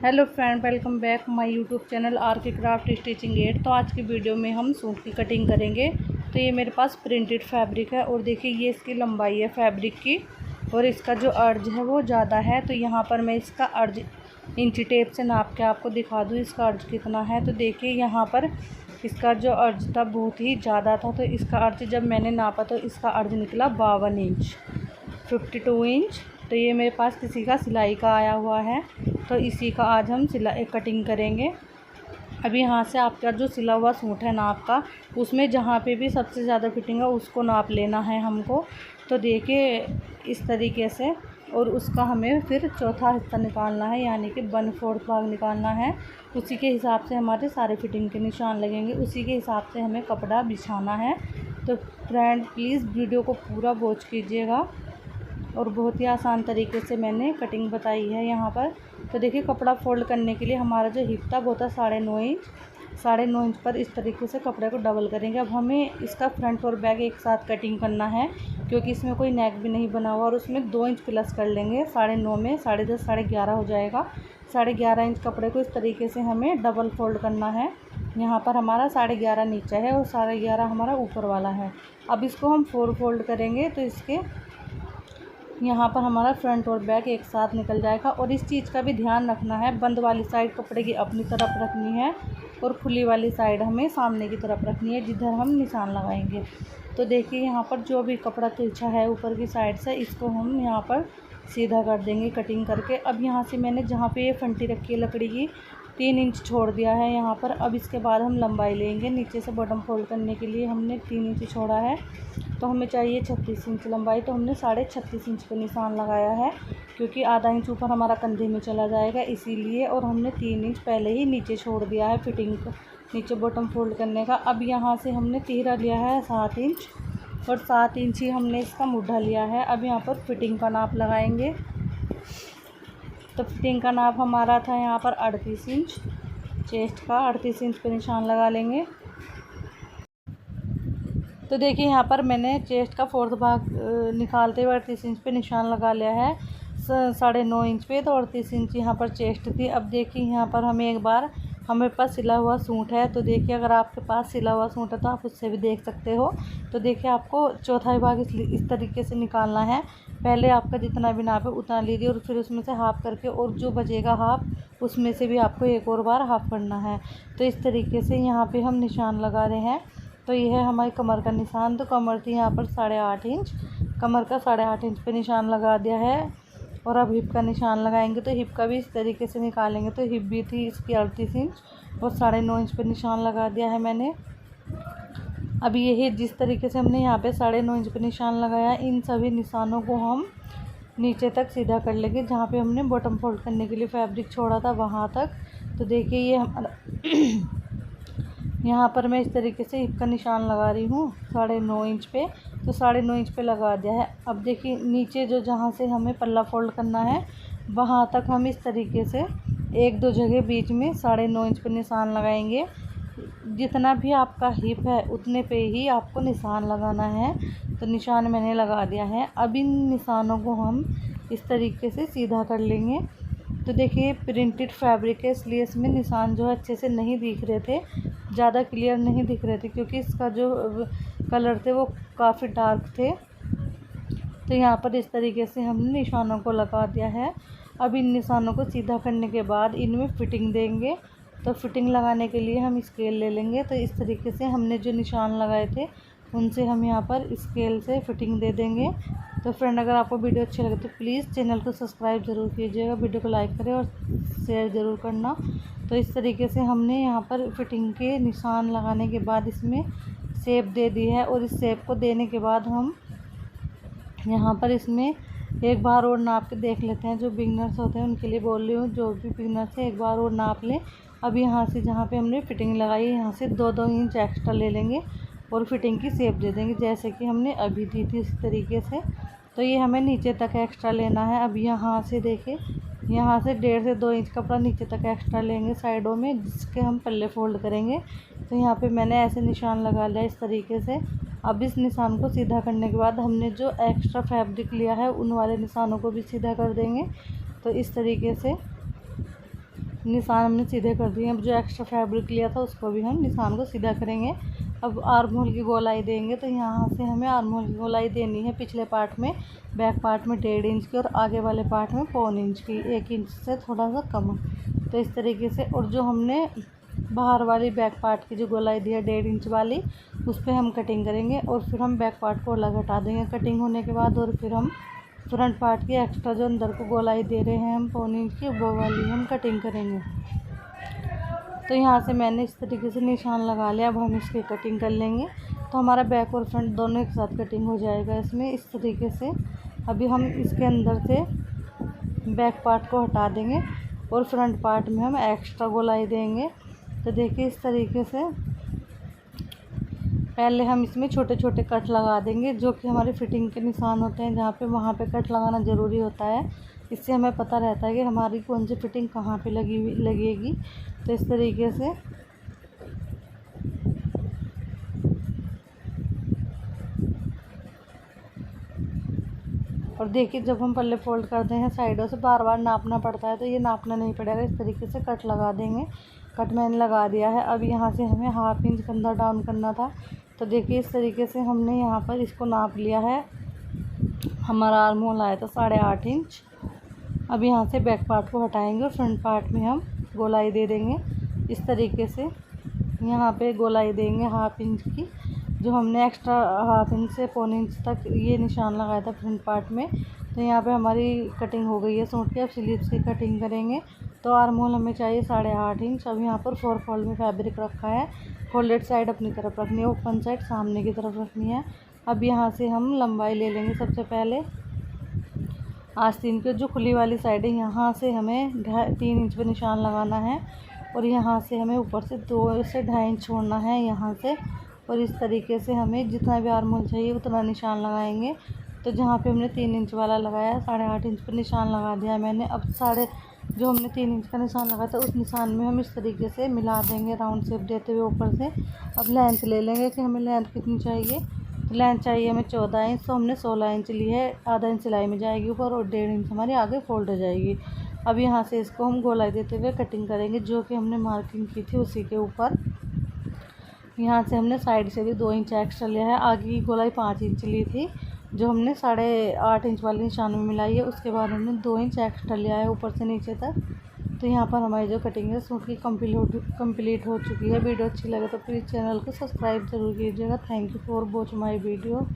Hello friend, welcome back my YouTube channel are के craft stitching add. तो आज की वीडियो में हम सूट की कटिंग करेंगे। तो ये मेरे पास प्रिंटेड फैब्रिक है और देखिए ये इसकी लंबाई है फैब्रिक की और इसका जो अर्ज है वो ज़्यादा है। तो यहाँ पर मैं इसका अर्ज इंची टेप से नाप के आपको दिखा दूँ इसका अर्ज कितना है। तो देखिए यहाँ पर इसका जो अर्ज था बहुत ही ज़्यादा था। तो इसका अर्ज जब मैंने नापा तो इसका अर्ज निकला 52 इंच 52 इंच। तो ये मेरे पास किसी का सिलाई का आया हुआ है, तो इसी का आज हम कटिंग करेंगे। अभी यहाँ से आपका जो सिला हुआ सूट है नाप का, उसमें जहाँ पे भी सबसे ज़्यादा फिटिंग है उसको नाप लेना है हमको। तो देखिए इस तरीके से, और उसका हमें फिर चौथा हिस्सा निकालना है, यानी कि 1/4 भाग निकालना है। उसी के हिसाब से हमारे सारे फिटिंग के निशान लगेंगे, उसी के हिसाब से हमें कपड़ा बिछाना है। तो फ्रेंड प्लीज़ वीडियो को पूरा वॉच कीजिएगा, और बहुत ही आसान तरीके से मैंने कटिंग बताई है यहाँ पर। तो देखिए कपड़ा फोल्ड करने के लिए हमारा जो हिप था वो था 9.5 इंच। 9.5 इंच पर इस तरीके से कपड़े को डबल करेंगे। अब हमें इसका फ्रंट और बैक एक साथ कटिंग करना है, क्योंकि इसमें कोई नेक भी नहीं बना हुआ, और उसमें 2 इंच प्लस कर लेंगे। 9.5 में 10.5 11.5 हो जाएगा। 11.5 इंच कपड़े को इस तरीके से हमें डबल फोल्ड करना है। यहाँ पर हमारा 11.5 नीचे है और 11.5 हमारा ऊपर वाला है। अब इसको हम 4 फोल्ड करेंगे, तो इसके यहाँ पर हमारा फ्रंट और बैक एक साथ निकल जाएगा। और इस चीज़ का भी ध्यान रखना है, बंद वाली साइड कपड़े की अपनी तरफ रखनी है और खुली वाली साइड हमें सामने की तरफ रखनी है, जिधर हम निशान लगाएंगे। तो देखिए यहाँ पर जो भी कपड़ा तिरछा है ऊपर की साइड से, इसको हम यहाँ पर सीधा कर देंगे कटिंग करके। अब यहाँ से मैंने जहाँ पे ये फंटी रखी है लकड़ी की, 3 इंच छोड़ दिया है यहाँ पर। अब इसके बाद हम लंबाई लेंगे, नीचे से बॉटम फोल्ड करने के लिए हमने 3 इंच छोड़ा है, तो हमें चाहिए 36 इंच लंबाई। तो हमने 36.5 इंच पर निशान लगाया है, क्योंकि आधा इंच ऊपर हमारा कंधे में चला जाएगा इसीलिए। और हमने 3 इंच पहले ही नीचे छोड़ दिया है फिटिंग को, नीचे बॉटम फोल्ड करने का। अब यहाँ से हमने तीरा लिया है 7 इंच, और 7 इंच ही हमने इसका मुड्ढा लिया है। अब यहाँ पर फिटिंग का नाप लगाएंगे। तो फिटिंग का नाप हमारा था यहाँ पर 38 इंच, चेस्ट का 38 इंच पे निशान लगा लेंगे। तो देखिए यहाँ पर मैंने चेस्ट का 4th भाग निकालते हुए 38 इंच पे निशान लगा लिया है 9.5 इंच पे। तो 38 इंच यहाँ पर चेस्ट थी। अब देखिए यहाँ पर हमें पास सिला हुआ सूट है। तो देखिए अगर आपके पास सिला हुआ सूट है तो आप उससे भी देख सकते हो। तो देखिए आपको चौथा भाग इस तरीके से निकालना है। पहले आपका जितना भी नाप है उतना लीजिए, और फिर उसमें से हाफ करके, और जो बचेगा हाफ उसमें से भी आपको एक और बार हाफ करना है। तो इस तरीके से यहाँ पे हम निशान लगा रहे हैं। तो ये है हमारी कमर का निशान। तो कमर थी यहाँ पर 8.5 इंच, कमर का 8.5 इंच पे निशान लगा दिया है। और अब हिप का निशान लगाएंगे, तो हिप का भी इस तरीके से निकालेंगे। तो हिप भी थी इसकी 38 इंच और 9.5 इंच पे निशान लगा दिया है मैंने। अब यही जिस तरीके से हमने यहाँ पे 9.5 इंच पे निशान लगाया, इन सभी निशानों को हम नीचे तक सीधा कर लेंगे, जहाँ पे हमने बॉटम फोल्ड करने के लिए फैब्रिक छोड़ा था वहाँ तक। तो देखिए ये हमारा यहाँ पर मैं इस तरीके से हिप का निशान लगा रही हूँ 9.5 इंच पे। तो 9.5 इंच पे लगा दिया है। अब देखिए नीचे जो जहाँ से हमें पल्ला फोल्ड करना है वहाँ तक हम इस तरीके से 1-2 जगह बीच में 9.5 इंच पे निशान लगाएंगे। जितना भी आपका हिप है उतने पे ही आपको निशान लगाना है। तो निशान मैंने लगा दिया है। अब इन निशानों को हम इस तरीके से सीधा कर लेंगे। तो देखिए प्रिंटेड फैब्रिक है, इसलिए इसमें निशान जो है अच्छे से नहीं दिख रहे थे, ज़्यादा क्लियर नहीं दिख रहे थे, क्योंकि इसका जो कलर थे वो काफ़ी डार्क थे। तो यहाँ पर इस तरीके से हमने निशानों को लगा दिया है। अब इन निशानों को सीधा करने के बाद इनमें फ़िटिंग देंगे। तो फिटिंग लगाने के लिए हम स्केल ले लेंगे। तो इस तरीके से हमने जो निशान लगाए थे उनसे हम यहाँ पर स्केल से फ़िटिंग दे देंगे। तो फ्रेंड अगर आपको वीडियो अच्छी लगे तो प्लीज़ चैनल को सब्सक्राइब ज़रूर कीजिएगा, वीडियो को लाइक करें और शेयर ज़रूर करना। तो इस तरीके से हमने यहाँ पर फिटिंग के निशान लगाने के बाद इसमें शेप दे दी है। और इस शेप को देने के बाद हम यहाँ पर इसमें एक बार और नाप के देख लेते हैं। जो बिगनर्स होते हैं उनके लिए बोल रही हूँ, जो भी बिगनर्स है एक बार और नाप लें। अब यहाँ से जहाँ पे हमने फिटिंग लगाई है यहाँ से 2-2 इंच एक्स्ट्रा ले लेंगे और फिटिंग की शेप दे देंगे, जैसे कि हमने अभी दी थी इस तरीके से। तो ये हमें नीचे तक एक्स्ट्रा लेना है। अब यहाँ से देखिए, यहाँ से 1.5 से 2 इंच कपड़ा नीचे तक एक्स्ट्रा लेंगे साइडों में, जिसके हम पल्ले फोल्ड करेंगे। तो यहाँ पे मैंने ऐसे निशान लगा लिया इस तरीके से। अब इस निशान को सीधा करने के बाद हमने जो एक्स्ट्रा फैब्रिक लिया है उन वाले निशानों को भी सीधा कर देंगे। तो इस तरीके से निशान हमने सीधे कर दिए। अब जो एक्स्ट्रा फैब्रिक लिया था उसको भी हम निशान को सीधा करेंगे। अब आर्म होल की गोलाई देंगे, तो यहाँ से हमें आर्म होल की गोलाई देनी है पिछले पार्ट में, बैक पार्ट में 1.5 इंच की और आगे वाले पार्ट में 1.25 इंच की, 1 इंच से थोड़ा सा कम। तो इस तरीके से, और जो हमने बाहर वाली बैक पार्ट की जो गोलाई दी है 1.5 इंच वाली, उस पर हम कटिंग करेंगे और फिर हम बैक पार्ट को अलग हटा देंगे कटिंग होने के बाद। और फिर हम फ्रंट पार्ट की एक्स्ट्रा जो अंदर को गोलाई दे रहे हैं हम 1.25 इंच की, वो वाली हम कटिंग करेंगे। तो यहाँ से मैंने इस तरीके से निशान लगा लिया। अब हम इसकी कटिंग कर लेंगे, तो हमारा बैक और फ्रंट दोनों एक साथ कटिंग हो जाएगा इसमें, इस तरीके से। अभी हम इसके अंदर से बैक पार्ट को हटा देंगे और फ्रंट पार्ट में हम एक्स्ट्रा गोलाई देंगे। तो देखिए इस तरीके से पहले हम इसमें छोटे छोटे कट लगा देंगे, जो कि हमारी फिटिंग के निशान होते हैं जहाँ पे, वहाँ पे कट लगाना ज़रूरी होता है। इससे हमें पता रहता है कि हमारी कौन सी फिटिंग कहाँ पे लगेगी। तो इस तरीके से और देखिए जब हम पल्ले फोल्ड करते हैं साइडों से बार बार नापना पड़ता है, तो ये नापना नहीं पड़ेगा। इस तरीके से कट लगा देंगे। कट मैंने लगा दिया है। अब यहाँ से हमें 1/2 इंच कंधा डाउन करना था, तो देखिए इस तरीके से हमने यहाँ पर इसको नाप लिया है। हमारा आर्म होल आया था 8.5 इंच। अब यहाँ से बैक पार्ट को हटाएंगे और फ्रंट पार्ट में हम गोलाई दे देंगे इस तरीके से। यहाँ पे गोलाई देंगे 1/2 इंच की, जो हमने एक्स्ट्रा 1/2 इंच से 1.25 इंच तक ये निशान लगाया था फ्रंट पार्ट में। तो यहाँ पे हमारी कटिंग हो गई है सूट की। अब स्लीव्स की कटिंग करेंगे। तो आर्म होल हमें चाहिए 8.5 इंच। अब यहाँ पर 4 फोल्ड में फैब्रिक रखा है। फोल्डेड साइड अपनी तरफ रखनी है, ओपन साइड सामने की तरफ रखनी है। अब यहाँ से हम लंबाई ले लेंगे। सबसे पहले आस्तीन की जो खुली वाली साइड है, यहाँ से हमें 3 इंच पर निशान लगाना है और यहाँ से हमें ऊपर से 2 से 2.5 इंच छोड़ना है यहाँ से। और इस तरीके से हमें जितना भी आर्म होल चाहिए उतना निशान लगाएंगे। तो जहाँ पे हमने 3 इंच वाला लगाया, 8.5 इंच पर निशान लगा दिया मैंने। अब जो हमने 3 इंच का निशान लगाया था उस निशान में हम इस तरीके से मिला देंगे, राउंड शेप देते हुए ऊपर से। अब लेंथ ले लेंगे कि हमें लेंथ कितनी चाहिए। तो लेंथ चाहिए हमें 14 इंच, तो हमने 16 इंच ली है। आधा इंच सिलाई में जाएगी ऊपर और 1.5 इंच हमारी आगे फोल्ड हो जाएगी। अब यहाँ से इसको हम गोलाई देते हुए कटिंग करेंगे, जो कि हमने मार्किंग की थी उसी के ऊपर। यहाँ से हमने साइड से भी 2 इंच एक्स्ट्रा लिया है। आगे की गोलाई 5 इंच ली थी, जो हमने 8.5 इंच वाले निशान में मिलाई है। उसके बाद हमने 2 इंच एक्स्ट्रा लिया है ऊपर से नीचे तक। तो यहाँ पर हमारी जो कटिंग है सूट की कंप्लीट हो चुकी है। वीडियो अच्छी लगे तो प्लीज़ चैनल को सब्सक्राइब ज़रूर कीजिएगा। Thank you for watch my video.